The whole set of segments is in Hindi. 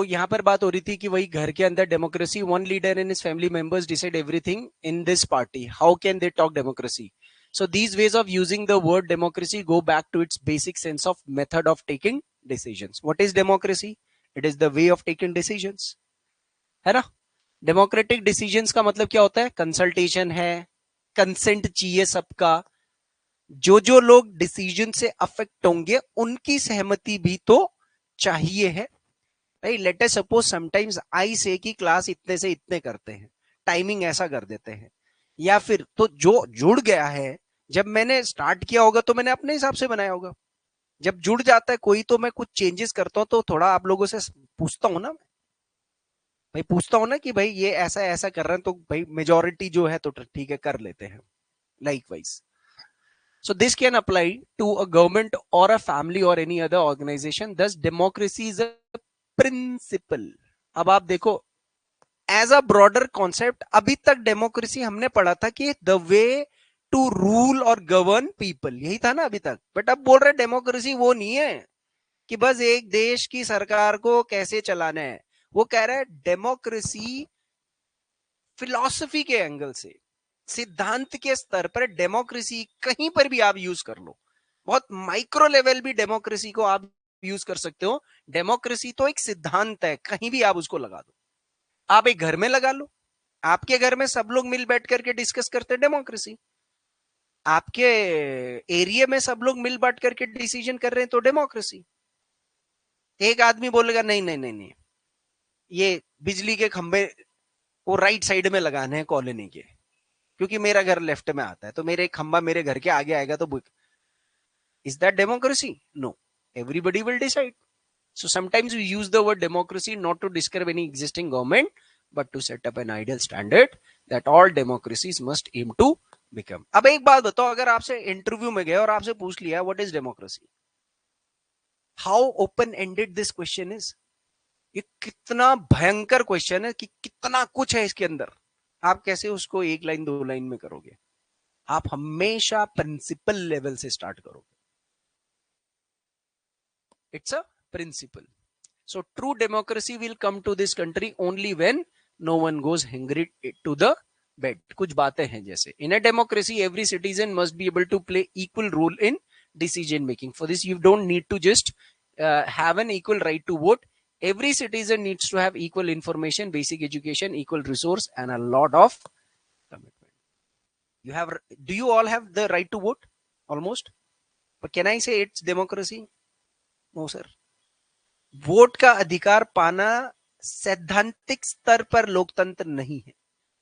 यहाँ पर बात हो रही थी कि वही घर के अंदर democracy, one leader and his family members decide everything in this party, how can they talk democracy? So these ways of using the word democracy go back to its basic sense of method of taking decisions. What is democracy? It is the way of taking decisions, है ना? डेमोक्रेटिक डिसीजंस का मतलब क्या होता है? कंसल्टेशन है, कंसेंट चाहिए सबका, जो लोग डिसीजन से अफेक्ट होंगे उनकी सहमति भी तो चाहिए है। भाई let us suppose sometimes I से कि क्लास इतने से इतने करते हैं, टाइमिंग ऐसा कर देते हैं, या फिर तो जो जुड़ गया है, जब मैंने स्टार्ट किया होगा तो मैंने अपने हिसाब से बनाया होगा। जब जुड़ जाता है कोई तो मैं कुछ चेंजेस करता हूं, तो थोड़ा आप लोगों से पूछता हूं ना, भाई पूछता हूं ना कि भाई ये ऐसा ऐसा कर रहे हैं, तो भाई मेजोरिटी जो है तो ठीक है कर लेते हैं, likewise. So this can apply to a government or a family or any other organization. Thus democracy is a principle. अब आप देखो, एज अ ब्रॉडर कॉन्सेप्ट अभी तक डेमोक्रेसी हमने पढ़ा था कि द वे टू रूल और गवर्न पीपल, यही था ना अभी तक। बट अब बोल रहे डेमोक्रेसी वो नहीं है कि बस एक देश की सरकार को कैसे चलाना है। वो कह रहा है डेमोक्रेसी फिलॉसफी के एंगल से, सिद्धांत के स्तर पर डेमोक्रेसी कहीं पर भी आप यूज कर लो, बहुत माइक्रो लेवल भी डेमोक्रेसी को आप यूज कर सकते हो। डेमोक्रेसी तो एक सिद्धांत है, कहीं भी आप उसको लगा दो। आप एक घर में लगा लो, आपके घर में सब लोग मिल बैठ करके डिस्कस करते हैं, डेमोक्रेसी। आपके एरिया में सब लोग मिल बैठ करके डिसीजन कर रहे हैं, तो डेमोक्रेसी। एक आदमी बोलेगा नहीं नहीं नहीं नहीं, ये बिजली के खंभे वो राइट साइड में लगाने हैं कॉलोनी के, क्योंकि मेरा घर लेफ्ट में आता है, तो मेरे खंबा मेरे घर के आगे आएगा तो is that democracy? No, everybody will decide. So sometimes we use the word democracy not to describe any existing government, but to set up an ideal standard that all democracies must aim to become. अब एक बात बताओ, अगर आपसे इंटरव्यू में गए और आपसे पूछ लिया what is democracy, how open ended this question is. ये कितना भयंकर क्वेश्चन है कि कितना कुछ है इसके अंदर। आप कैसे उसको एक लाइन दो लाइन में करोगे? आप हमेशा प्रिंसिपल लेवल से स्टार्ट करोगे। It's a principle. So true democracy will come to this country only when no one goes hungry to the bed. कुछ बातें हैं जैसे, in a democracy every citizen must be able to play equal role in decision making. For this you don't need to just have an equal right to vote. Every citizen needs to have equal information, basic education, equal resource and a lot of commitment. You have, do you all have the right to vote? Almost. But can I say it's democracy? No sir. Vote का अधिकार पाना सैद्धांतिक स्तर पर लोकतंत्र नहीं है।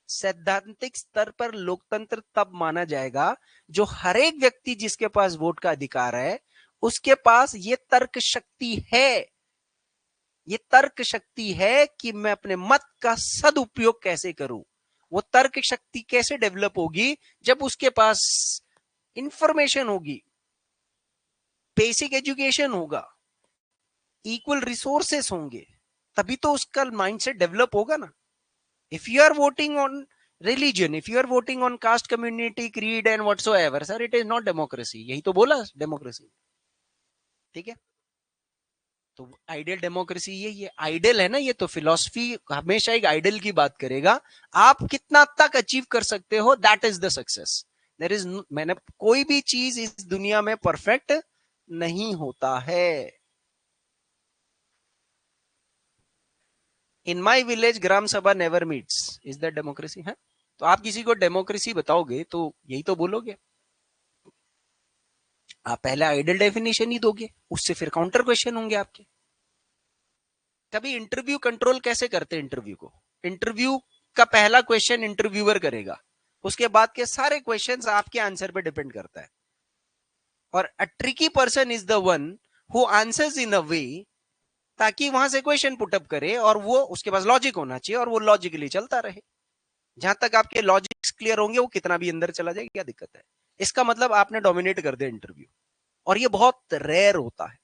सैद्धांतिक स्तर पर लोकतंत्र तब माना जाएगा जो हर एक व्यक्ति जिसके पास वोट का अधिकार है उसके पास ये तर्क शक्ति है, ये तर्क शक्ति है कि मैं अपने मत का सदुपयोग कैसे करूं। वो तर्क शक्ति कैसे डेवलप होगी? जब उसके पास इंफॉर्मेशन होगी, बेसिक एजुकेशन होगा, इक्वल रिसोर्सेस होंगे, तभी तो उसका माइंडसेट डेवलप होगा ना। If you are voting on religion, if you are voting on caste, community, creed and whatsoever, sir it is not democracy. यही तो बोला डेमोक्रेसी, ठीक है। तो आइडियल डेमोक्रेसी यही है। आइडियल है ना ये, तो फिलॉसफी हमेशा एक आइडियल की बात करेगा। आप कितना तक अचीव कर सकते हो, that is the success. There is, मैंने कोई भी चीज इस दुनिया में परफेक्ट नहीं होता है। इन माई विलेज ग्राम सभा never meets, is that democracy? है? तो आप किसी को डेमोक्रेसी बताओगे तो यही तो बोलोगे। आप पहले आइडियल डेफिनेशन ही दोगे, उससे फिर काउंटर क्वेश्चन होंगे आपके। कभी इंटरव्यू कंट्रोल कैसे करते हैं? इंटरव्यू को, इंटरव्यू का पहला क्वेश्चन इंटरव्यूअर करेगा, उसके बाद के सारे क्वेश्चंस आपके आंसर पे डिपेंड करता है। और a tricky person is the one who answers in a way, ताकि वहां से क्वेश्चन पुटअप करे और वो उसके पास लॉजिक होना चाहिए और वो लॉजिकली चलता रहे। जहां तक आपके लॉजिक्स क्लियर होंगे, वो कितना भी अंदर चला जाए, क्या दिक्कत है? इसका मतलब आपने डोमिनेट कर दिया इंटरव्यू, और ये बहुत रेयर होता है,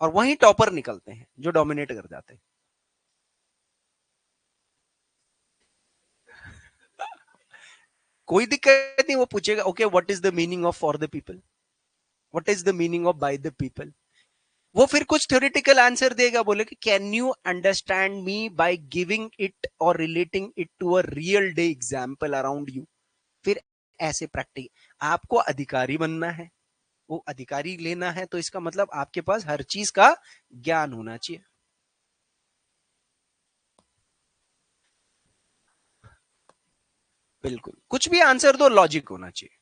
और वहीं टॉपर निकलते हैं जो डोमिनेट कर जाते हैं। कोई दिक्कत नहीं, वो पूछेगा okay what is the meaning of for the people, what is the meaning of by the people. वो फिर कुछ थ्योरेटिकल आंसर देगा, बोले कि can you understand me by giving it और relating it to a real day example around you. फिर ऐसे प्रैक्टिकल, आपको अधिकारी बनना है, वो अधिकारी लेना है, तो इसका मतलब आपके पास हर चीज का ज्ञान होना चाहिए। बिल्कुल, कुछ भी आंसर दो, लॉजिक होना चाहिए,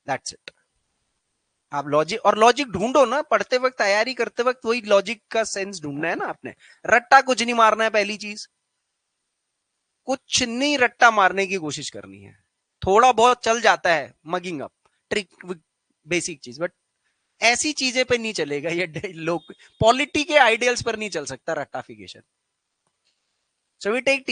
दैट्स इट। आप लॉजिक, और लॉजिक ढूंढो ना, पढ़ते वक्त तैयारी करते वक्त वही लॉजिक का सेंस ढूंढना है ना आपने। रट्टा कुछ नहीं मारना है, पहली चीज, कुछ नहीं रट्टा मारने की कोशिश करनी है। थोड़ा बहुत चल जाता है मगिंग अप, ट्रिक, बेसिक चीज, बट ऐसी चीजें पे नहीं चलेगा ये लोग, पॉलिटी के आइडियल्स पर नहीं चल सकता रट्टाफिकेशन। So we take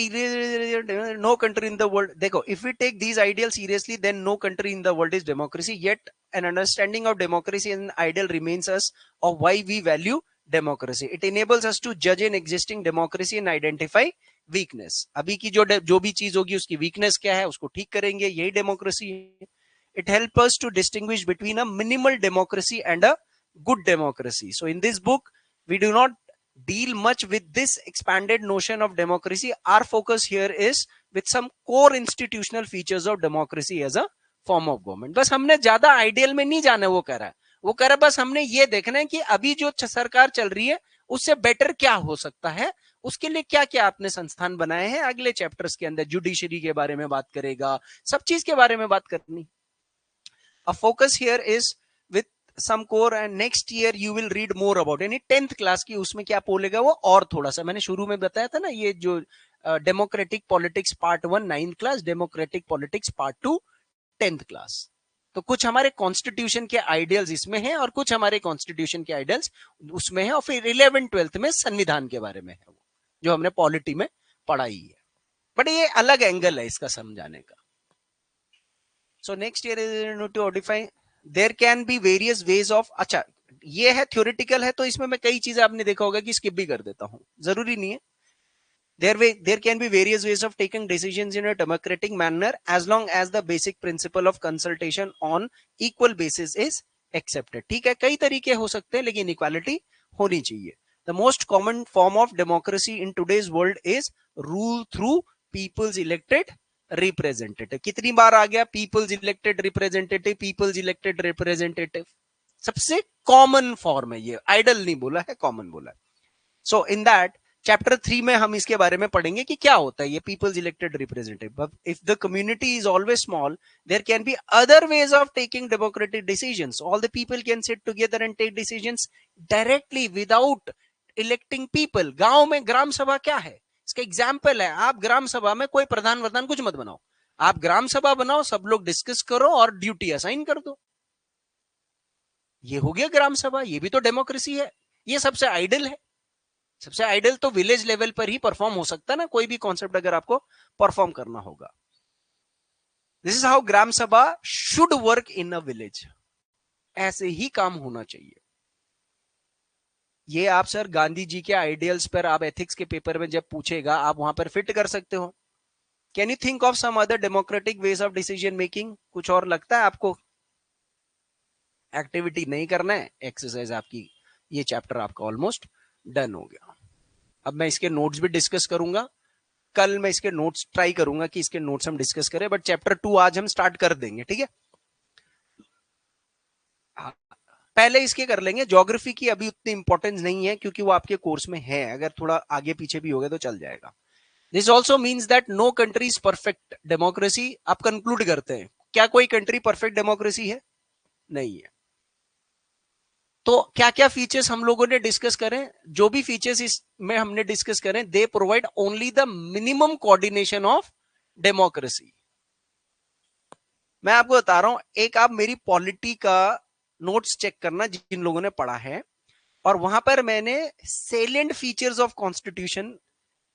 no country in the world. देखो, if we take these ideals seriously, then no country in the world is democracy. Yet an understanding of democracy and ideal remains us of why we value democracy. It enables us to judge an existing democracy and identify weakness. अभी की जो भी चीज होगी उसकी weakness क्या है, उसको ठीक करेंगे, यही democracy है. It helps us to distinguish between a minimal democracy and a good democracy. So in this book, we do not deal much with this expanded notion of democracy. Our focus here is with some core institutional features of democracy as a form of government. बस हमने ज्यादा आइडियल में नहीं जाना, वो कह रहा है, वो कह रहा है बस हमने ये देखना है कि अभी जो सरकार चल रही है उससे बेटर क्या हो सकता है, उसके लिए क्या क्या आपने संस्थान बनाए हैं. अगले चैप्टर्स के अंदर जुडिशरी के बारे में बात करेगा, सब चीज के बारे में बात करनी. A focus here is with some core and next year you will read more about यानी 10th क्लास की उसमें क्या बोलेगा वो, और थोड़ा सा मैंने शुरू में बताया था ना, ये जो democratic politics part 1 9th class, democratic politics part 2 10th class. तो कुछ हमारे कॉन्स्टिट्यूशन के आइडियल्स इसमें हैं और कुछ हमारे कॉन्स्टिट्यूशन के आइडियल्स उसमें है, और फिर 11th 12th में संविधान के बारे में है, वो जो हमने पॉलिटी में पढ़ाई है, बट ये अलग एंगल है इसका समझाने का. So next year is to define, there can be various ways of, अच्छा ये है थ्योरेटिकल है, तो इसमें मैं कई चीजें आपने देखा होगा कि स्किप भी कर देता हूं, जरूरी नहीं है. There can be various ways of taking decisions in a democratic manner as long as the basic principle of consultation on equal basis is accepted. ठीक है, कई तरीके हो सकते हैं लेकिन इक्वालिटी होनी चाहिए. The most common form of democracy in today's world is rule through people's elected representative. कितनी बार आ गया people's elected representative, people's elected representative, सबसे कॉमन फॉर्म है ये, आइडल नहीं बोला है, कॉमन बोला है. सो इन दैट चैप्टर 3 में हम इसके बारे में पढ़ेंगे कि क्या होता है ये people's elected representative. If the community is always small, there can be other ways of taking democratic decisions. All the people can sit together and take decisions directly without electing people. गांव में ग्राम सभा क्या है, इसका एग्जाम्पल है. आप ग्राम सभा में कोई प्रधान प्रधान कुछ मत बनाओ, आप ग्राम सभा बनाओ, सब लोग डिस्कस करो और ड्यूटी असाइन कर दो, ये हो गया ग्राम सभा. ये भी तो डेमोक्रेसी है. ये सबसे आइडल है. सबसे आइडल तो विलेज लेवल पर ही परफॉर्म हो सकता है ना, कोई भी कॉन्सेप्ट अगर आपको परफॉर्म करना होगा. दिस इज हाउ ग्राम सभा should work in a village. ऐसे ही काम होना चाहिए. ये आप सर गांधी जी के आइडियल्स पर आप एथिक्स के पेपर में जब पूछेगा आप वहां पर फिट कर सकते हो. Can you think of some other democratic ways of decision making? कुछ और लगता है आपको? एक्टिविटी नहीं करना है, एक्सरसाइज आपकी, ये चैप्टर आपका ऑलमोस्ट डन हो गया. अब मैं इसके नोट्स भी डिस्कस करूंगा, कल मैं इसके नोट्स ट्राई करूंगा कि इसके नोट्स हम डिस्कस करें, बट चैप्टर 2 आज हम स्टार्ट कर देंगे, ठीक है. पहले इसके कर लेंगे. ज्योग्राफी की अभी उतनी इंपॉर्टेंस नहीं है क्योंकि वो आपके कोर्स में है, अगर थोड़ा आगे पीछे भी हो गया तो चल जाएगा. This also means that no country is perfect democracy. आप कंक्लूड करते हैं, क्या कोई कंट्री परफेक्ट डेमोक्रेसी है? नहीं है. तो क्या क्या फीचर्स हम लोगों ने डिस्कस करें? जो भी फीचर्स इसमें हमने डिस्कस करें, they provide only the minimum coordination of democracy. मैं आपको बता रहा हूं, एक आप मेरी पॉलिटी का नोट्स चेक करना जिन लोगों ने पढ़ा है, और वहां पर मैंने सेलिएंट फीचर्स ऑफ कॉन्स्टिट्यूशन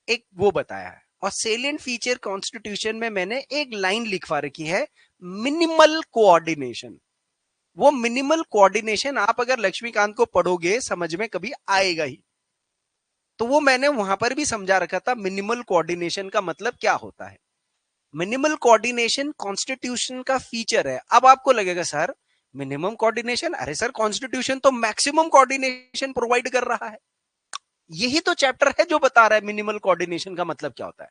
एक वो बताया है, और सेलिएंट फीचर कॉन्स्टिट्यूशन में मैंने एक लाइन लिखवा रखी है, मिनिमल कोऑर्डिनेशन. वो मिनिमल कोऑर्डिनेशन आप अगर लक्ष्मीकांत को पढ़ोगे समझ में कभी आएगा ही. तो वो मैंने वहां पर भी समझा रखा था, मिनिमल कोऑर्डिनेशन का मतलब क्या होता है. मिनिमल कोऑर्डिनेशन कॉन्स्टिट्यूशन का फीचर है. अब आपको लगेगा सर मिनिमम कोऑर्डिनेशन? अरे सर कॉन्स्टिट्यूशन तो मैक्सिमम कोऑर्डिनेशन प्रोवाइड कर रहा है। यही तो चैप्टर है जो बता रहा है मिनिमल कोऑर्डिनेशन का मतलब क्या होता है।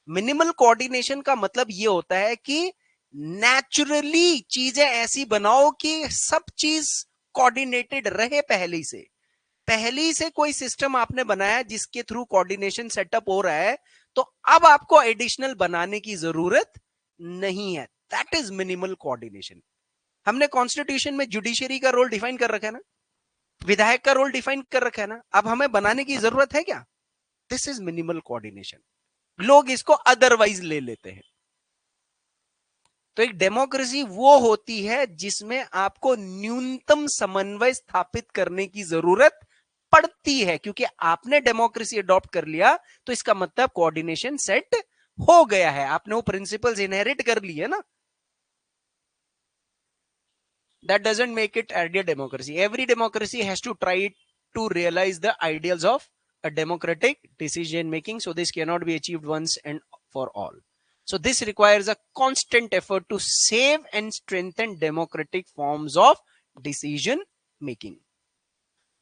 मिनिमल कोऑर्डिनेशन का मतलब ये होता है कि नेचुरली चीजें ऐसी बनाओ कि सब चीज कोऑर्डिनेटेड रहे पहले से कोई सिस्टम आपने बनाया जिसके थ्रू कोऑर्डिनेशन सेटअप हो रहा है, तो अब आपको एडिशनल बनाने की जरूरत नहीं है। That is minimal coordination. हमने कॉन्स्टिट्यूशन में जुडिशरी का रोल डिफाइन कर रखा है ना, विधायक का रोल डिफाइन कर रखा है ना, अब हमें बनाने की जरूरत है क्या? This is minimal coordination. लोग इसको अदरवाइज ले लेते हैं। तो एक डेमोक्रेसी वो होती है जिसमें आपको न्यूनतम समन्वय स्थापित करने की जरूरत पड़ती है, क्योंकि आपने डेमोक्रेसी अडॉप्ट कर लिया तो इसका मतलब कोऑर्डिनेशन सेट हो गया है, आपने वो प्रिंसिपल्स इनहेरिट कर लिए ना। That doesn't make it ideal democracy. Every democracy has to try to realize the ideals of a democratic decision making. So this cannot be achieved once and for all. So this requires a constant effort to save and strengthen democratic forms of decision making.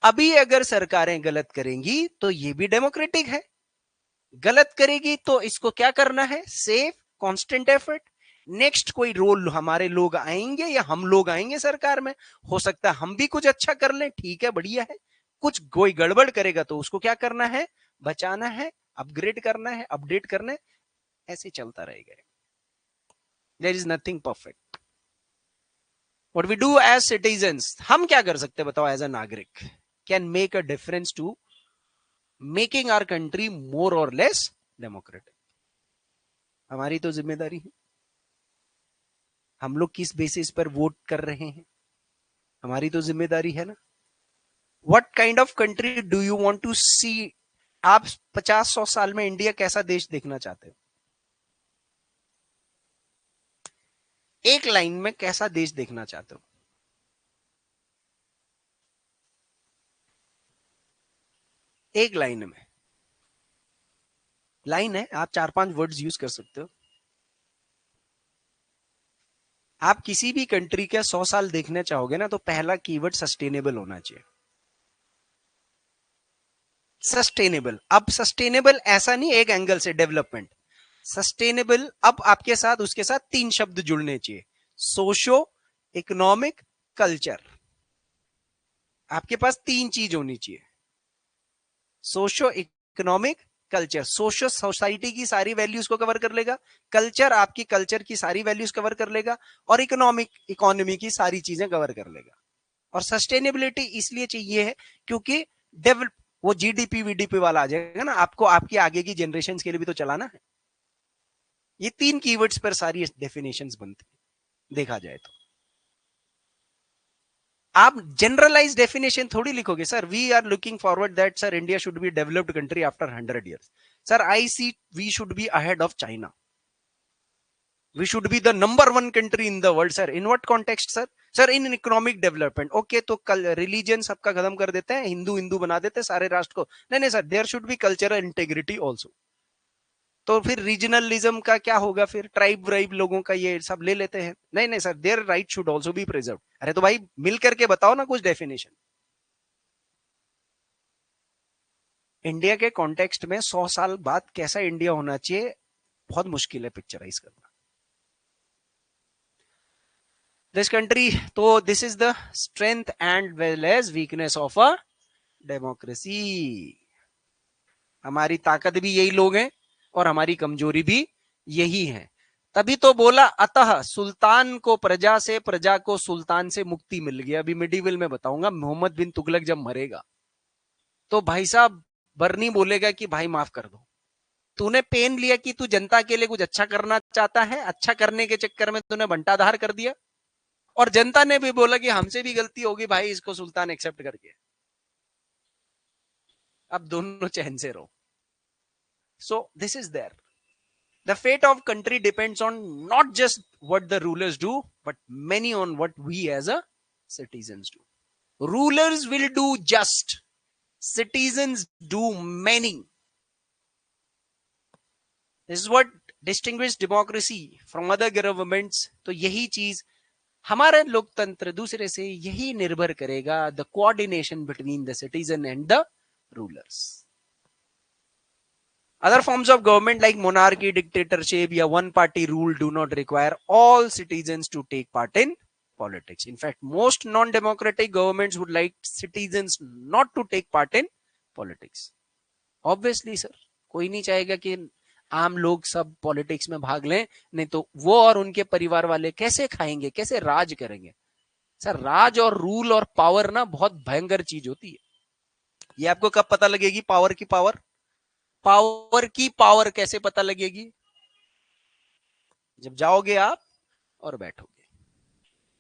अभी अगर सरकारें गलत करेंगी तो ये भी डेमोक्रेटिक है, गलत करेगी तो इसको क्या करना है? Safe constant effort. नेक्स्ट कोई रोल हमारे लोग आएंगे या हम लोग आएंगे सरकार में, हो सकता है हम भी कुछ अच्छा कर लें, ठीक है बढ़िया है, कुछ कोई गड़बड़ करेगा तो उसको क्या करना है? बचाना है, अपग्रेड करना है, अपडेट करना है, ऐसे चलता रहेगा। There is nothing perfect. What we do as citizens, हम क्या कर सकते हैं बताओ एज अ नागरिक, can make a difference to making our country more और लेस डेमोक्रेटिक। हमारी तो जिम्मेदारी है। हम लोग किस बेसिस पर वोट कर रहे हैं, हमारी तो जिम्मेदारी है ना। What kind of country do you want to see? आप 50-100 साल में इंडिया कैसा देश देखना चाहते हो? एक लाइन में कैसा देश देखना चाहते हो? एक लाइन में, लाइन है, आप 4-5 वर्ड्स यूज कर सकते हो। आप किसी भी कंट्री के 100 साल देखना चाहोगे ना, तो पहला कीवर्ड सस्टेनेबल होना चाहिए। सस्टेनेबल। अब सस्टेनेबल ऐसा नहीं एक एंगल से डेवलपमेंट, सस्टेनेबल अब आपके साथ उसके साथ 3 शब्द जुड़ने चाहिए, सोशो इकोनॉमिक कल्चर। आपके पास 3 चीज होनी चाहिए, socio economic culture. Social society की सारी वैल्यूज को कवर कर लेगा, कल्चर आपकी कल्चर की सारी वैल्यूज कवर कर लेगा, और इकोनॉमिक इकोनॉमी की सारी चीजें कवर कर लेगा। और सस्टेनेबिलिटी इसलिए चाहिए है क्योंकि डेवलप, वो जीडीपी वीडीपी वाला आ जाएगा ना, आपको आपकी आगे की जनरेशन के लिए भी तो चलाना है। ये 3 कीवर्ड्स पर सारी डेफिनेशंस बनती है देखा जाए तो। आप जनरलाइज डेफिनेशन थोड़ी लिखोगे sir, we are looking forward that sir India should be developed country after 100 years। Sir I see we should be ahead of China, we should be the number 1 country in the world. Sir in what context sir? Sir in economic development. Okay, तो कल रिलीजन सबका खत्म कर देते हैं, हिंदू हिंदू बना देते हैं सारे राष्ट्र को। नहीं नहीं sir, there should be cultural integrity also. तो फिर रीजनलिज्म का क्या होगा? फिर ट्राइब व्राइब लोगों का ये सब ले लेते हैं। नहीं नहीं sir, there right should also be preserve. अरे तो भाई मिल करके बताओ ना कुछ डेफिनेशन। इंडिया के कॉन्टेक्स्ट में 100 साल बाद कैसा इंडिया होना चाहिए, बहुत मुश्किल है पिक्चराइज करना दिस कंट्री। तो this is the strength and well as weakness of a democracy. हमारी ताकत भी यही लोग हैं और हमारी कमजोरी भी यही है। तभी तो बोला अतः सुल्तान को प्रजा से, प्रजा को सुल्तान से मुक्ति मिल गई। अभी मिडिवल में बताऊंगा, मोहम्मद बिन तुगलक जब मरेगा तो भाई साहब बरनी बोलेगा कि भाई माफ कर दो, तूने पेन लिया कि तू जनता के लिए कुछ अच्छा करना चाहता है, अच्छा करने के चक्कर में तूने बंटाधार कर दिया, और जनता ने भी बोला कि हमसे भी गलती होगी भाई, इसको सुल्तान एक्सेप्ट करके अब दोनों चैन से रहो। So this is there. The fate of country depends on not just what the rulers do, but many on what we as a citizens do. Rulers will do just, citizens do many. This is what distinguishes democracy from other governments. तो यही चीज हमारा लोकतंत्र दूसरे से यही निर्भर करेगा, the coordination between the citizen and the rulers. Other forms of government like monarchy, dictatorship, या one party rule do not require all citizens to take part in politics. In fact, most non-democratic governments would like citizens not to take part in politics. Obviously, sir, कोई नहीं चाहेगा कि आम लोग सब पॉलिटिक्स में भाग लें, नहीं तो वो और उनके परिवार वाले कैसे खाएंगे, कैसे राज करेंगे. सर, राज और रूल और पावर ना बहुत भयंकर चीज होती है. ये आपको कब पता लगेगी पावर की पावर? पावर की पावर कैसे पता लगेगी? जब जाओगे आप और बैठोगे.